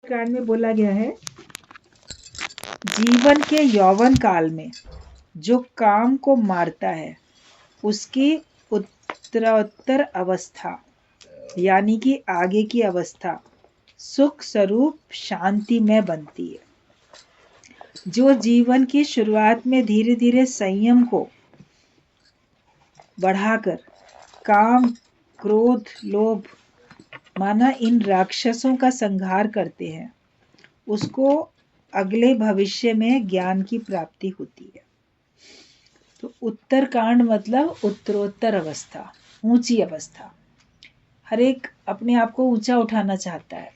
कांड में बोला गया है, जीवन के यौवन काल में जो काम को मारता है उसकी उत्तरोत्तर अवस्था यानी कि आगे की अवस्था सुख स्वरूप शांति में बनती है। जो जीवन की शुरुआत में धीरे धीरे संयम को बढ़ाकर काम, क्रोध, लोभ माना इन राक्षसों का संहार करते हैं, उसको अगले भविष्य में ज्ञान की प्राप्ति होती है। तो उत्तरकांड मतलब उत्तरोत्तर अवस्था, ऊंची अवस्था। हर एक अपने आप को ऊंचा उठाना चाहता है,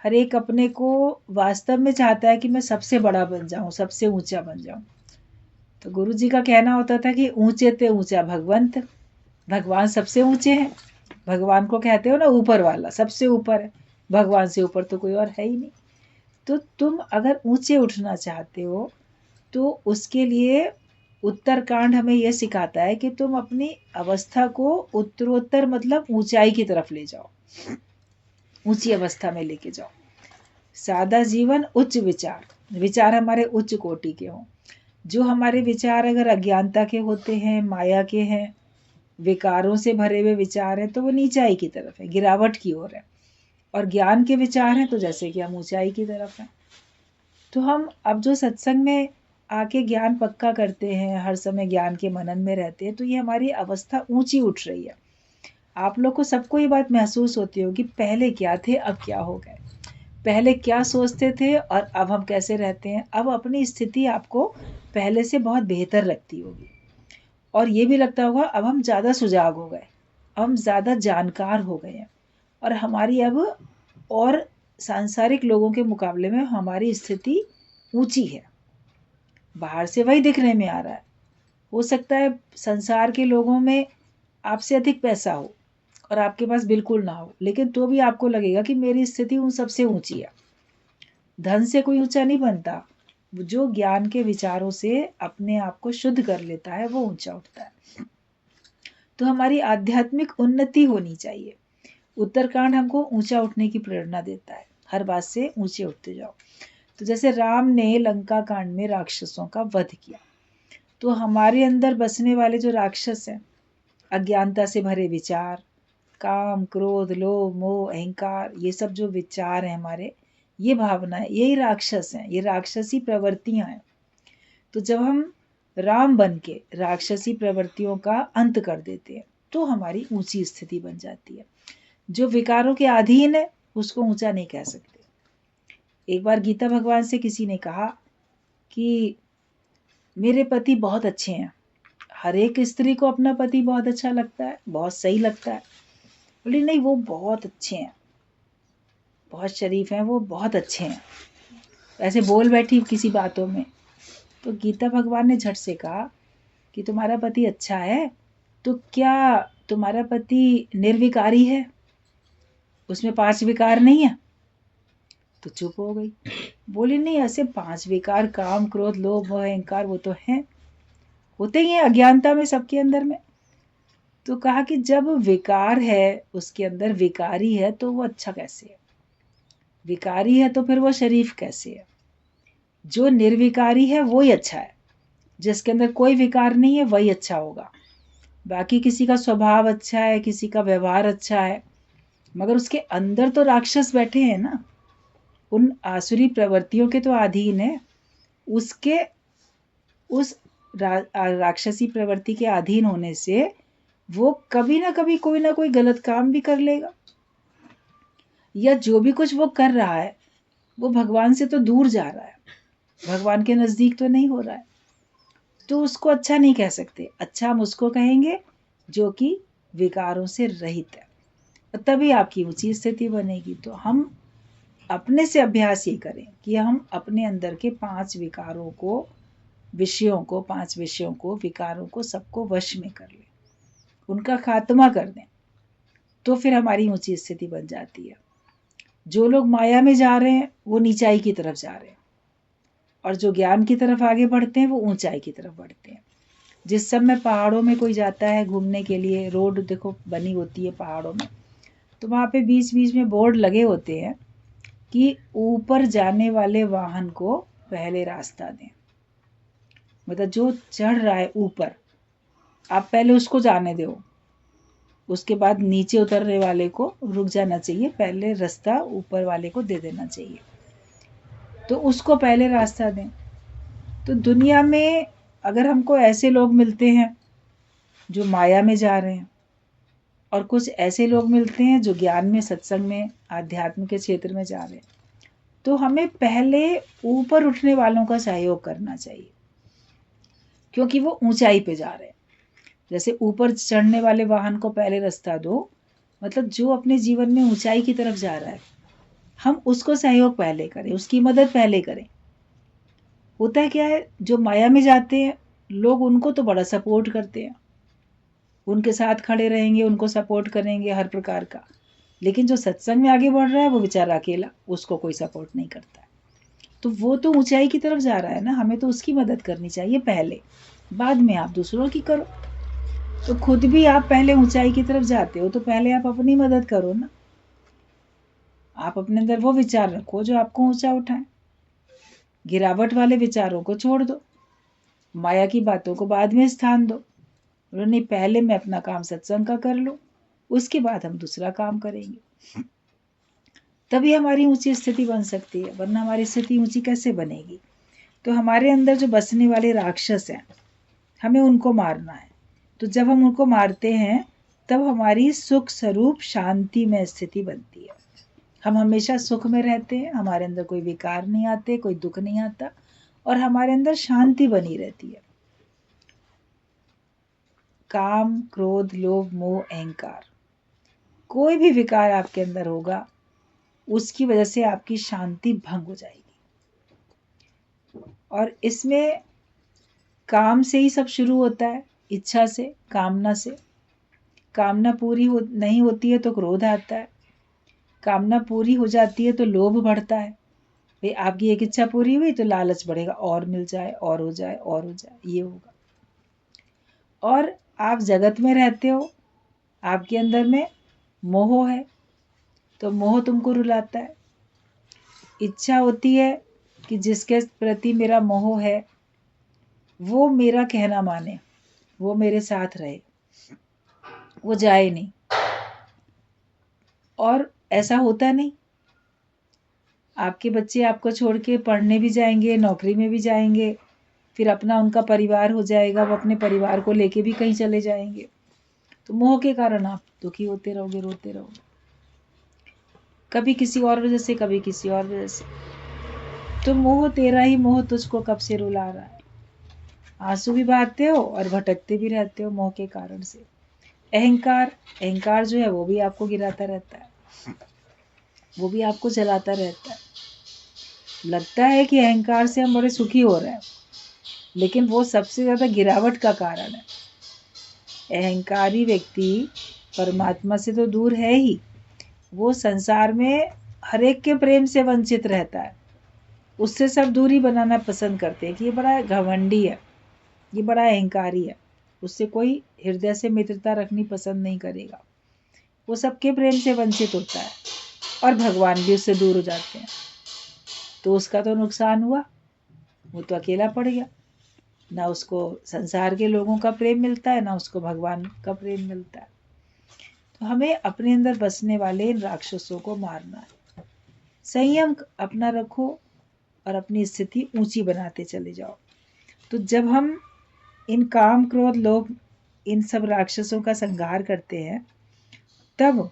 हर एक अपने को वास्तव में चाहता है कि मैं सबसे बड़ा बन जाऊं, सबसे ऊंचा बन जाऊं। तो गुरु जी का कहना होता था कि ऊंचे ते ऊंचा भगवंत, भगवान सबसे ऊंचे हैं। भगवान को कहते हो ना ऊपर वाला, सबसे ऊपर है, भगवान से ऊपर तो कोई और है ही नहीं। तो तुम अगर ऊंचे उठना चाहते हो तो उसके लिए उत्तरकांड हमें यह सिखाता है कि तुम अपनी अवस्था को उत्तरोत्तर मतलब ऊंचाई की तरफ ले जाओ, ऊंची अवस्था में लेके जाओ। सादा जीवन, उच्च विचार, विचार हमारे उच्च कोटि के हों। जो हमारे विचार अगर अज्ञानता के होते हैं, माया के हैं, विकारों से भरे हुए विचार हैं, तो वो नीचाई की तरफ है, गिरावट की ओर है। और ज्ञान के विचार हैं तो जैसे कि हम ऊंचाई की तरफ हैं। तो हम अब जो सत्संग में आके ज्ञान पक्का करते हैं, हर समय ज्ञान के मनन में रहते हैं, तो ये हमारी अवस्था ऊंची उठ रही है। आप लोग को सबको ये बात महसूस होती होगी, पहले क्या थे अब क्या हो गए, पहले क्या सोचते थे और अब हम कैसे रहते हैं। अब अपनी स्थिति आपको पहले से बहुत बेहतर लगती होगी और ये भी लगता होगा अब हम ज़्यादा सुजाग हो गए, हम ज़्यादा जानकार हो गए हैं और हमारी अब और सांसारिक लोगों के मुकाबले में हमारी स्थिति ऊंची है। बाहर से वही दिखने में आ रहा है। हो सकता है संसार के लोगों में आपसे अधिक पैसा हो और आपके पास बिल्कुल ना हो, लेकिन तो भी आपको लगेगा कि मेरी स्थिति उन सबसे ऊंची है। धन से कोई ऊंचा नहीं बनता, जो ज्ञान के विचारों से अपने आप को शुद्ध कर लेता है वो ऊंचा उठता है। तो हमारी आध्यात्मिक उन्नति होनी चाहिए। उत्तरकांड हमको ऊंचा उठने की प्रेरणा देता है, हर बात से ऊंचे उठते जाओ। तो जैसे राम ने लंका कांड में राक्षसों का वध किया, तो हमारे अंदर बसने वाले जो राक्षस हैं, अज्ञानता से भरे विचार, काम, क्रोध, लोभ, मोह, अहंकार, ये सब जो विचार हैं हमारे, ये भावनाएं, यही राक्षस हैं, ये राक्षसी प्रवृत्तियां हैं। तो जब हम राम बन के राक्षसी प्रवृत्तियों का अंत कर देते हैं तो हमारी ऊंची स्थिति बन जाती है। जो विकारों के अधीन है उसको ऊंचा नहीं कह सकते। एक बार गीता भगवान से किसी ने कहा कि मेरे पति बहुत अच्छे हैं। हर एक स्त्री को अपना पति बहुत अच्छा लगता है, बहुत सही लगता है। बोली नहीं, वो बहुत अच्छे हैं, बहुत शरीफ हैं, वो बहुत अच्छे हैं। ऐसे बोल बैठी किसी बातों में। तो गीता भगवान ने झट से कहा कि तुम्हारा पति अच्छा है तो क्या तुम्हारा पति निर्विकारी है, उसमें 5 विकार नहीं है? तो चुप हो गई। बोली नहीं, ऐसे 5 विकार, काम, क्रोध, लोभ, मोह, अहंकार, वो तो हैं, होते ही हैं अज्ञानता में सबके अंदर में। तो कहा कि जब विकार है, उसके अंदर विकारी है, तो वो अच्छा कैसे है? विकारी है तो फिर वो शरीफ कैसे है? जो निर्विकारी है वो ही अच्छा है, जिसके अंदर कोई विकार नहीं है वही अच्छा होगा। बाकी किसी का स्वभाव अच्छा है, किसी का व्यवहार अच्छा है, मगर उसके अंदर तो राक्षस बैठे हैं ना, उन आसुरी प्रवृत्तियों के तो अधीन है। उसके उस राक्षसी प्रवृत्ति के अधीन होने से वो कभी ना कभी कोई ना कोई गलत काम भी कर लेगा, या जो भी कुछ वो कर रहा है वो भगवान से तो दूर जा रहा है, भगवान के नजदीक तो नहीं हो रहा है। तो उसको अच्छा नहीं कह सकते। अच्छा हम उसको कहेंगे जो कि विकारों से रहित है, तभी आपकी ऊंची स्थिति बनेगी। तो हम अपने से अभ्यास ये करें कि हम अपने अंदर के 5 विकारों को, विषयों को, 5 विषयों को, विकारों को, सबको वश में कर लें, उनका खात्मा कर दें, तो फिर हमारी ऊंची स्थिति बन जाती है। जो लोग माया में जा रहे हैं वो नीचाई की तरफ जा रहे हैं, और जो ज्ञान की तरफ आगे बढ़ते हैं वो ऊंचाई की तरफ बढ़ते हैं। जिस समय पहाड़ों में कोई जाता है घूमने के लिए, रोड देखो बनी होती है पहाड़ों में, तो वहाँ पे बीच बीच में बोर्ड लगे होते हैं कि ऊपर जाने वाले वाहन को पहले रास्ता दें। मतलब जो चढ़ रहा है ऊपर, आप पहले उसको जाने दो, उसके बाद नीचे उतरने वाले को रुक जाना चाहिए, पहले रास्ता ऊपर वाले को दे देना चाहिए, तो उसको पहले रास्ता दें। तो दुनिया में अगर हमको ऐसे लोग मिलते हैं जो माया में जा रहे हैं, और कुछ ऐसे लोग मिलते हैं जो ज्ञान में, सत्संग में, आध्यात्म के क्षेत्र में जा रहे हैं, तो हमें पहले ऊपर उठने वालों का सहयोग करना चाहिए, क्योंकि वो ऊंचाई पे जा रहे हैं। जैसे ऊपर चढ़ने वाले वाहन को पहले रास्ता दो, मतलब जो अपने जीवन में ऊंचाई की तरफ जा रहा है, हम उसको सहयोग पहले करें, उसकी मदद पहले करें। होता है क्या है, जो माया में जाते हैं लोग, उनको तो बड़ा सपोर्ट करते हैं, उनके साथ खड़े रहेंगे, उनको सपोर्ट करेंगे हर प्रकार का। लेकिन जो सत्संग में आगे बढ़ रहा है वो बेचारा अकेला, उसको कोई सपोर्ट नहीं करता है। तो वो तो ऊंचाई की तरफ जा रहा है ना, हमें तो उसकी मदद करनी चाहिए पहले, बाद में आप दूसरों की करो। तो खुद भी आप पहले ऊंचाई की तरफ जाते हो, तो पहले आप अपनी मदद करो ना। आप अपने अंदर वो विचार रखो जो आपको ऊंचा उठाए, गिरावट वाले विचारों को छोड़ दो, माया की बातों को बाद में स्थान दो। नहीं, पहले मैं अपना काम सत्संग का कर लूं, उसके बाद हम दूसरा काम करेंगे, तभी हमारी ऊंची स्थिति बन सकती है। वरना हमारी स्थिति ऊंची कैसे बनेगी? तो हमारे अंदर जो बसने वाले राक्षस हैं, हमें उनको मारना है। तो जब हम उनको मारते हैं, तब हमारी सुख स्वरूप शांति में स्थिति बनती है। हम हमेशा सुख में रहते हैं, हमारे अंदर कोई विकार नहीं आते, कोई दुख नहीं आता, और हमारे अंदर शांति बनी रहती है। काम, क्रोध, लोभ, मोह, अहंकार, कोई भी विकार आपके अंदर होगा, उसकी वजह से आपकी शांति भंग हो जाएगी। और इसमें काम से ही सब शुरू होता है, इच्छा से, कामना से। कामना पूरी नहीं होती है तो क्रोध आता है, कामना पूरी हो जाती है तो लोभ बढ़ता है। भाई आपकी एक इच्छा पूरी हुई तो लालच बढ़ेगा, और मिल जाए, और हो जाए, और हो जाए, ये होगा। और आप जगत में रहते हो, आपके अंदर में मोह है, तो मोह तुमको रुलाता है। इच्छा होती है कि जिसके प्रति मेरा मोह है वो मेरा कहना माने, वो मेरे साथ रहे, वो जाए नहीं। और ऐसा होता नहीं, आपके बच्चे आपको छोड़ के पढ़ने भी जाएंगे, नौकरी में भी जाएंगे, फिर अपना उनका परिवार हो जाएगा, वो अपने परिवार को लेके भी कहीं चले जाएंगे। तो मोह के कारण आप दुखी होते रहोगे, रोते रहोगे, कभी किसी और वजह से, कभी किसी और वजह से। तो मोह, तेरा ही मोह तुझको कब से रुला रहा है। आंसू भी बहाते हो और भटकते भी रहते हो मोह के कारण से। अहंकार, अहंकार जो है वो भी आपको गिराता रहता है, वो भी आपको जलाता रहता है। लगता है कि अहंकार से हम बड़े सुखी हो रहे हैं, लेकिन वो सबसे ज्यादा गिरावट का कारण है। अहंकारी व्यक्ति परमात्मा से तो दूर है ही, वो संसार में हर एक के प्रेम से वंचित रहता है। उससे सब दूरी बनाना पसंद करते हैं कि ये बड़ा घमंडी है, ये बड़ा अहंकारी है, उससे कोई हृदय से मित्रता रखनी पसंद नहीं करेगा। वो सबके प्रेम से वंचित होता है, और भगवान भी उससे दूर हो जाते हैं। तो उसका तो नुकसान हुआ, वो तो अकेला पड़ गया, ना उसको संसार के लोगों का प्रेम मिलता है, ना उसको भगवान का प्रेम मिलता है। तो हमें अपने अंदर बसने वाले इन राक्षसों को मारना है। संयम अपना रखो और अपनी स्थिति ऊंची बनाते चले जाओ। तो जब हम इन काम, क्रोध, लोभ, इन सब राक्षसों का संहार करते हैं, तब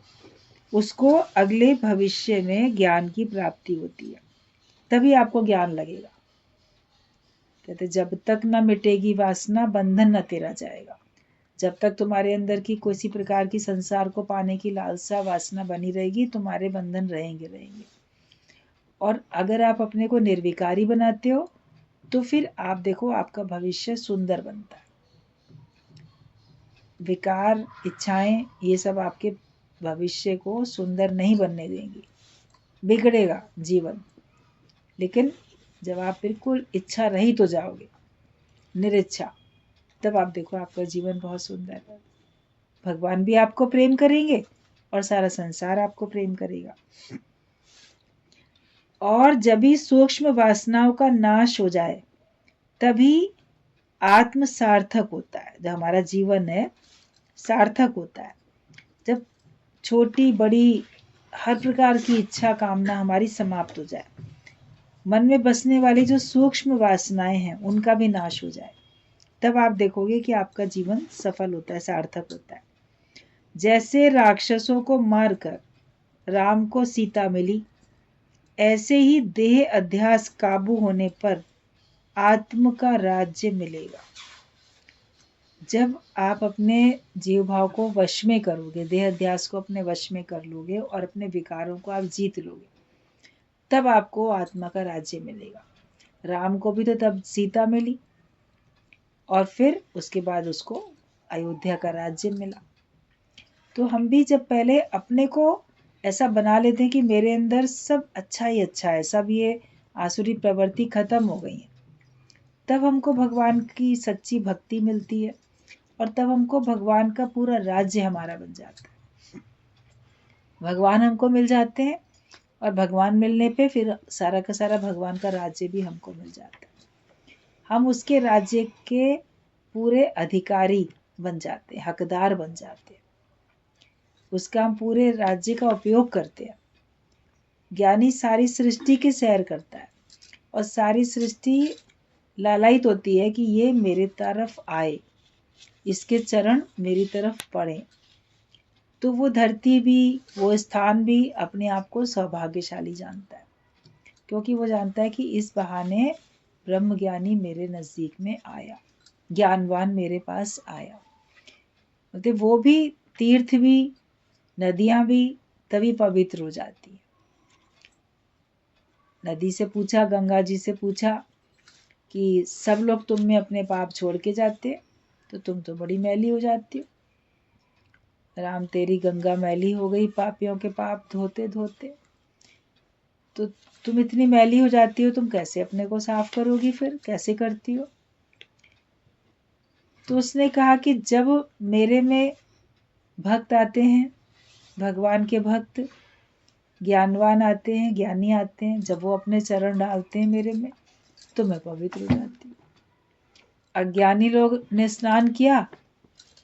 उसको अगले भविष्य में ज्ञान की प्राप्ति होती है। तभी आपको ज्ञान लगेगा। कहते जब तक न मिटेगी वासना, बंधन न तेरा जाएगा। जब तक तुम्हारे अंदर की किसी प्रकार की संसार को पाने की लालसा, वासना बनी रहेगी, तुम्हारे बंधन रहेंगे रहेंगे। और अगर आप अपने को निर्विकारी बनाते हो, तो फिर आप देखो आपका भविष्य सुंदर बनता है। विकार, इच्छाएं, ये सब आपके भविष्य को सुंदर नहीं बनने देंगी, बिगड़ेगा जीवन। लेकिन जब आप बिल्कुल इच्छा रहित हो जाओगे, निरिच्छा, तब आप देखो आपका जीवन बहुत सुंदर है। भगवान भी आपको प्रेम करेंगे और सारा संसार आपको प्रेम करेगा। और जब भी सूक्ष्म वासनाओं का नाश हो जाए तभी आत्म सार्थक होता है। जो हमारा जीवन है सार्थक होता है जब छोटी बड़ी हर प्रकार की इच्छा कामना हमारी समाप्त हो जाए, मन में बसने वाली जो सूक्ष्म वासनाएं हैं उनका भी नाश हो जाए, तब आप देखोगे कि आपका जीवन सफल होता है, सार्थक होता है। जैसे राक्षसों को मारकर राम को सीता मिली, ऐसे ही देह अध्यास काबू होने पर आत्म का राज्य मिलेगा। जब आप अपने जीव भाव को वश में करोगे, देह अध्यास को अपने वश में कर लोगे और अपने विकारों को आप जीत लोगे, तब आपको आत्मा का राज्य मिलेगा। राम को भी तो तब सीता मिली और फिर उसके बाद उसको अयोध्या का राज्य मिला। तो हम भी जब पहले अपने को ऐसा बना लेते हैं कि मेरे अंदर सब अच्छा ही अच्छा है, सब ये आसुरी प्रवृत्ति खत्म हो गई है, तब हमको भगवान की सच्ची भक्ति मिलती है और तब हमको भगवान का पूरा राज्य हमारा बन जाता है। भगवान हमको मिल जाते हैं और भगवान मिलने पे फिर सारा का सारा भगवान का राज्य भी हमको मिल जाता है। हम उसके राज्य के पूरे अधिकारी बन जाते हैं, हकदार बन जाते हैं, उसका हम पूरे राज्य का उपयोग करते हैं। ज्ञानी सारी सृष्टि की सैर करता है और सारी सृष्टि लालायित होती है कि ये मेरे तरफ आए, इसके चरण मेरी तरफ पड़े। तो वो धरती भी, वो स्थान भी अपने आप को सौभाग्यशाली जानता है, क्योंकि वो जानता है कि इस बहाने ब्रह्मज्ञानी मेरे नजदीक में आया, ज्ञानवान मेरे पास आया। मतलब वो भी तीर्थ भी, नदियां भी तभी पवित्र हो जाती है। नदी से पूछा, गंगा जी से पूछा कि सब लोग तुम में अपने पाप छोड़ के जाते, तो तुम तो बड़ी मैली हो जाती हो। राम, तेरी गंगा मैली हो गई पापियों के पाप धोते धोते, तो तुम इतनी मैली हो जाती हो, तुम कैसे अपने को साफ करोगी, फिर कैसे करती हो? तो उसने कहा कि जब मेरे में भक्त आते हैं, भगवान के भक्त, ज्ञानवान आते हैं, ज्ञानी आते हैं, जब वो अपने चरण डालते हैं मेरे में, तो मैं पवित्र हो जाती हूँ। अज्ञानी लोग ने स्नान किया,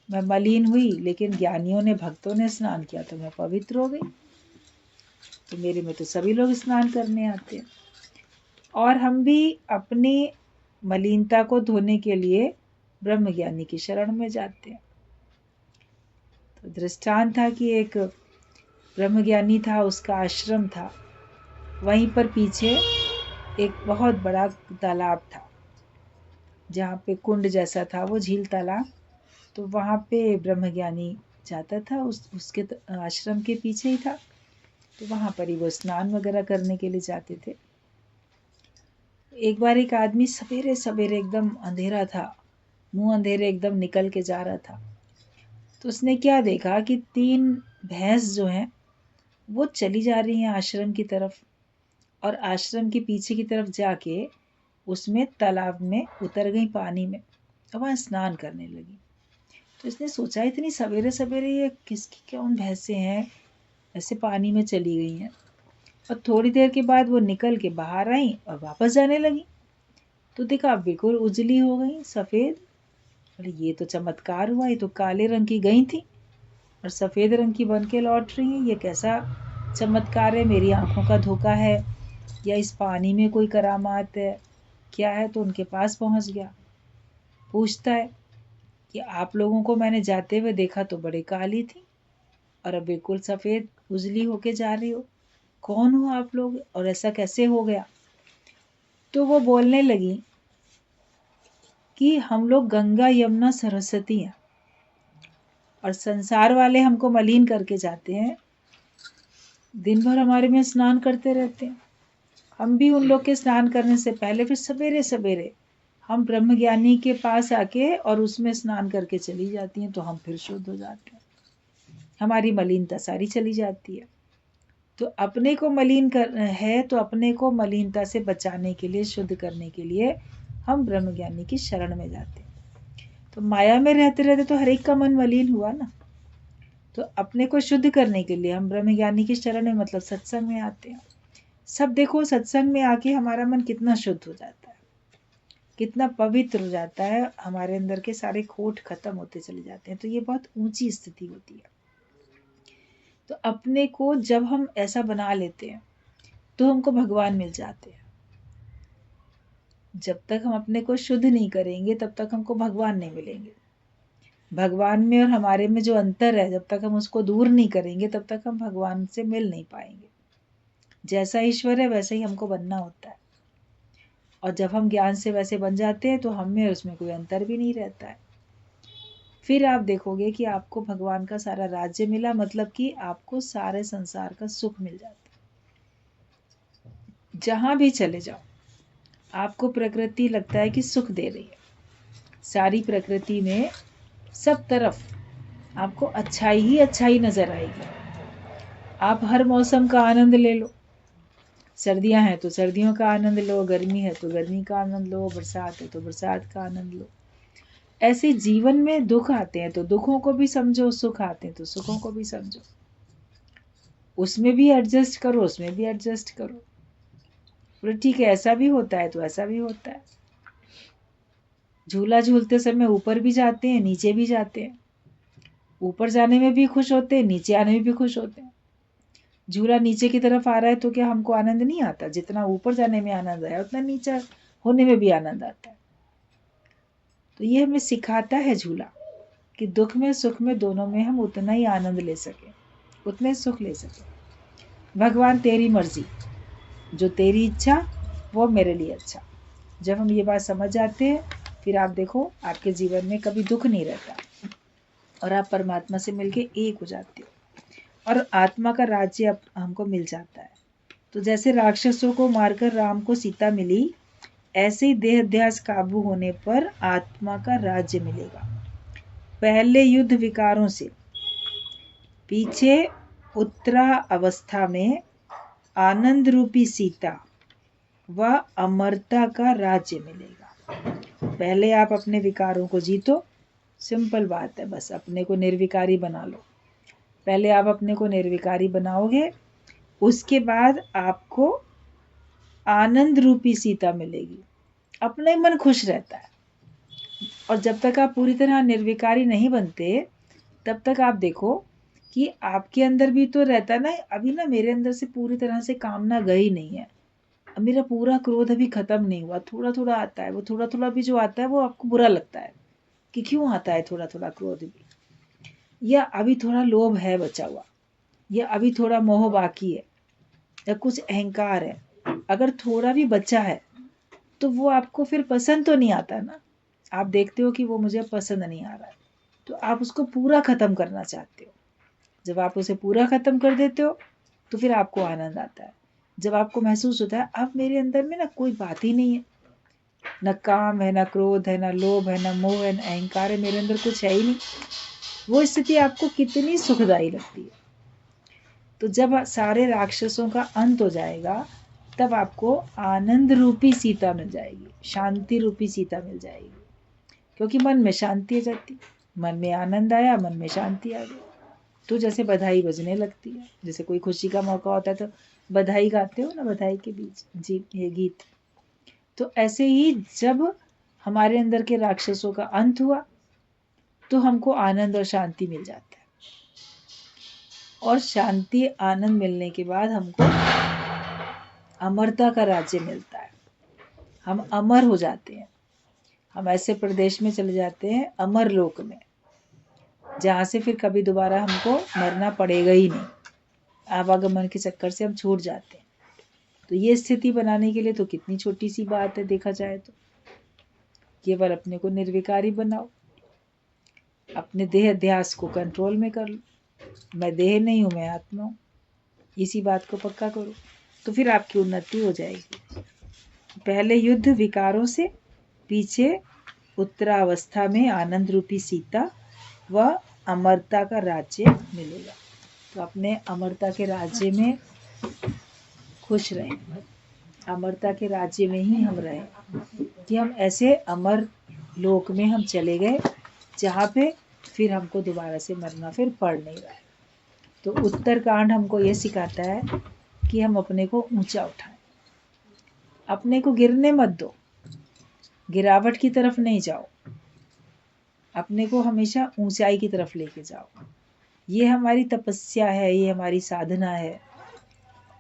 मैं मलिन हुई, लेकिन ज्ञानियों ने, भक्तों ने स्नान किया तो मैं पवित्र हो गई। तो मेरे में तो सभी लोग स्नान करने आते हैं। और हम भी अपनी मलिनता को धोने के लिए ब्रह्मज्ञानी की शरण में जाते हैं। तो दृष्टांत था कि एक ब्रह्मज्ञानी था, उसका आश्रम था, वहीं पर पीछे एक बहुत बड़ा तालाब था, जहाँ पे कुंड जैसा था, वो झील तालाब। तो वहाँ पे ब्रह्मज्ञानी जाता था, उसके आश्रम के पीछे ही था, तो वहाँ पर ही वो स्नान वगैरह करने के लिए जाते थे। एक बार एक आदमी सवेरे सवेरे, एकदम अंधेरा था, मुंह अंधेरे एकदम निकल के जा रहा था। तो उसने क्या देखा कि 3 भैंस जो हैं वो चली जा रही हैं आश्रम की तरफ, और आश्रम के पीछे की तरफ जाके उसमें तालाब में उतर गई, पानी में, और वहाँ स्नान करने लगी। तो इसने सोचा इतनी सवेरे सवेरे ये किसकी कौन भैंसें हैं ऐसे पानी में चली गई हैं। और थोड़ी देर के बाद वो निकल के बाहर आई और वापस जाने लगी, तो देखा बिल्कुल उजली हो गई, सफ़ेद। अरे ये तो चमत्कार हुआ, ये तो काले रंग की गई थी और सफ़ेद रंग की बन के लौट रही हैं, ये कैसा चमत्कार है? मेरी आंखों का धोखा है या इस पानी में कोई करामात है, क्या है? तो उनके पास पहुंच गया, पूछता है कि आप लोगों को मैंने जाते हुए देखा तो बड़े काली थी और अब बिल्कुल सफ़ेद उजली होके जा रही हो, कौन हो आप लोग और ऐसा कैसे हो गया? तो वो बोलने लगी कि हम लोग गंगा यमुना सरस्वती हैं और संसार वाले हमको मलिन करके जाते हैं, दिन भर हमारे में स्नान करते रहते हैं। हम भी उन लोग के स्नान करने से पहले फिर सवेरे सवेरे हम ब्रह्मज्ञानी के पास आके और उसमें स्नान करके चली जाती हैं, तो हम फिर शुद्ध हो जाते हैं, हमारी मलिनता सारी चली जाती है। तो अपने को मलिन कर है, तो अपने को मलिनता से बचाने के लिए, शुद्ध करने के लिए हम ब्रह्मज्ञानी की शरण में जाते हैं। तो माया में रहते रहते तो हर एक का मन मलिन हुआ ना, तो अपने को शुद्ध करने के लिए हम ब्रह्मज्ञानी की शरण में, मतलब सत्संग में आते हैं। सब देखो सत्संग में आके हमारा मन कितना शुद्ध हो जाता है, कितना पवित्र हो जाता है, हमारे अंदर के सारे खोट खत्म होते चले जाते हैं। तो ये बहुत ऊंची स्थिति होती है। तो अपने को जब हम ऐसा बना लेते हैं तो हमको भगवान मिल जाते हैं। जब तक हम अपने को शुद्ध नहीं करेंगे तब तक हमको भगवान नहीं मिलेंगे। भगवान में और हमारे में जो अंतर है, जब तक हम उसको दूर नहीं करेंगे तब तक हम भगवान से मिल नहीं पाएंगे। जैसा ईश्वर है वैसा ही हमको बनना होता है। और जब हम ज्ञान से वैसे बन जाते हैं तो हम में और उसमें कोई अंतर भी नहीं रहता है। फिर आप देखोगे कि आपको भगवान का सारा राज्य मिला, मतलब कि आपको सारे संसार का सुख मिल जाता है। जहां भी चले जाओ आपको प्रकृति लगता है कि सुख दे रही है। सारी प्रकृति में सब तरफ आपको अच्छाई ही अच्छाई नजर आएगी। आप हर मौसम का आनंद ले लो। सर्दियां हैं तो सर्दियों का आनंद लो, गर्मी है तो गर्मी का आनंद लो, बरसात है तो बरसात का आनंद लो। ऐसे जीवन में दुख आते हैं तो दुखों को भी समझो, सुख आते हैं तो सुखों को भी समझो। उसमें भी एडजस्ट करो, उसमें भी एडजस्ट करो। बोले ठीक है, ऐसा भी होता है तो ऐसा भी होता है। झूला झूलते समय ऊपर भी जाते हैं, नीचे भी जाते हैं। ऊपर जाने में भी खुश होते हैं, नीचे आने में भी खुश होते हैं। झूला नीचे की तरफ आ रहा है तो क्या हमको आनंद नहीं आता? जितना ऊपर जाने में आनंद आया उतना नीचे होने में भी आनंद आता है। तो ये हमें सिखाता है झूला कि दुख में सुख में दोनों में हम उतना ही आनंद ले सके, उतने सुख ले सके। भगवान तेरी मर्जी, जो तेरी इच्छा वो मेरे लिए अच्छा। जब हम ये बात समझ जाते हैं फिर आप देखो आपके जीवन में कभी दुख नहीं रहता और आप परमात्मा से मिलके एक हो जाते हो और आत्मा का राज्य हमको मिल जाता है। तो जैसे राक्षसों को मारकर राम को सीता मिली, ऐसे ही देह अध्यास काबू होने पर आत्मा का राज्य मिलेगा। पहले युद्ध विकारों से, पीछे उत्तरा अवस्था में आनंद रूपी सीता व अमरता का राज्य मिलेगा। पहले आप अपने विकारों को जीतो, सिंपल बात है, बस अपने को निर्विकारी बना लो। पहले आप अपने को निर्विकारी बनाओगे, उसके बाद आपको आनंद रूपी सीता मिलेगी। अपना ही मन खुश रहता है। और जब तक आप पूरी तरह निर्विकारी नहीं बनते तब तक आप देखो कि आपके अंदर भी तो रहता है ना, अभी ना मेरे अंदर से पूरी तरह से कामना गई नहीं है, अब मेरा पूरा क्रोध अभी खत्म नहीं हुआ, थोड़ा थोड़ा आता है। वो थोड़ा थोड़ा भी जो आता है वो आपको बुरा लगता है कि क्यों आता है थोड़ा थोड़ा क्रोध भी, या अभी थोड़ा लोभ है बचा हुआ, या अभी थोड़ा मोह बाकी है, या कुछ अहंकार है। अगर थोड़ा भी बचा है तो वो आपको फिर पसंद तो नहीं आता ना। आप देखते हो कि वो मुझे पसंद नहीं आ रहा है तो आप उसको पूरा खत्म करना चाहते हो। जब आप उसे पूरा खत्म कर देते हो तो फिर आपको आनंद आता है। जब आपको महसूस होता है अब मेरे अंदर में ना कोई बात ही नहीं है, न काम है, न क्रोध है, न लोभ है, न मोह है, न अहंकार है, मेरे अंदर कुछ है ही नहीं, वो स्थिति आपको कितनी सुखदायी लगती है। तो जब सारे राक्षसों का अंत हो जाएगा तब आपको आनंद रूपी सीता मिल जाएगी, शांति रूपी सीता मिल जाएगी। क्योंकि मन में शांति आ जाती, मन में आनंद आया, मन में शांति आ गई, तो जैसे बधाई बजने लगती है। जैसे कोई खुशी का मौका होता है तो बधाई गाते हो ना, बधाई के बीच जी ये गीत। तो ऐसे ही जब हमारे अंदर के राक्षसों का अंत हुआ तो हमको आनंद और शांति मिल जाता है। और शांति आनंद मिलने के बाद हमको अमरता का राज्य मिलता है। हम अमर हो जाते हैं। हम ऐसे प्रदेश में चले जाते हैं, अमर लोक में, जहाँ से फिर कभी दोबारा हमको मरना पड़ेगा ही नहीं। आवागमन के चक्कर से हम छूट जाते हैं। तो ये स्थिति बनाने के लिए तो कितनी छोटी सी बात है देखा जाए तो। केवल अपने को निर्विकारी बनाओ, अपने देह अध्यास को कंट्रोल में कर लो। मैं देह नहीं हूँ, मैं आत्मा हूँ, इसी बात को पक्का करो तो फिर आपकी उन्नति हो जाएगी। पहले युद्ध विकारों से, पीछे उत्तरावस्था में आनंद रूपी सीता व अमरता का राज्य मिलेगा। तो अपने अमरता के राज्य में खुश रहें, अमरता के राज्य में ही हम रहें कि हम ऐसे अमर लोक में हम चले गए जहाँ पे फिर हमको दोबारा से मरना फिर पड़ नहीं रहा है। तो उत्तरकांड हमको ये सिखाता है कि हम अपने को ऊंचा उठाएं। अपने को गिरने मत दो, गिरावट की तरफ नहीं जाओ, अपने को हमेशा ऊंचाई की तरफ लेके जाओ। ये हमारी तपस्या है, ये हमारी साधना है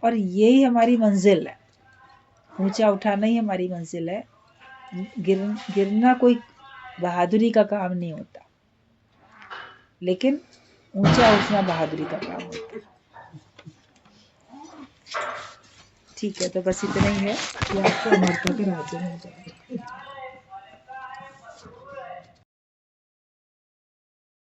और यही हमारी मंजिल है। ऊंचा उठाना ही हमारी मंजिल है। गिरना कोई बहादुरी का काम नहीं होता, लेकिन ऊंचा उठना बहादुरी का काम होता है। ठीक है, तो बस इतना ही है कि आपको अमरता का राज्य मिल जाए।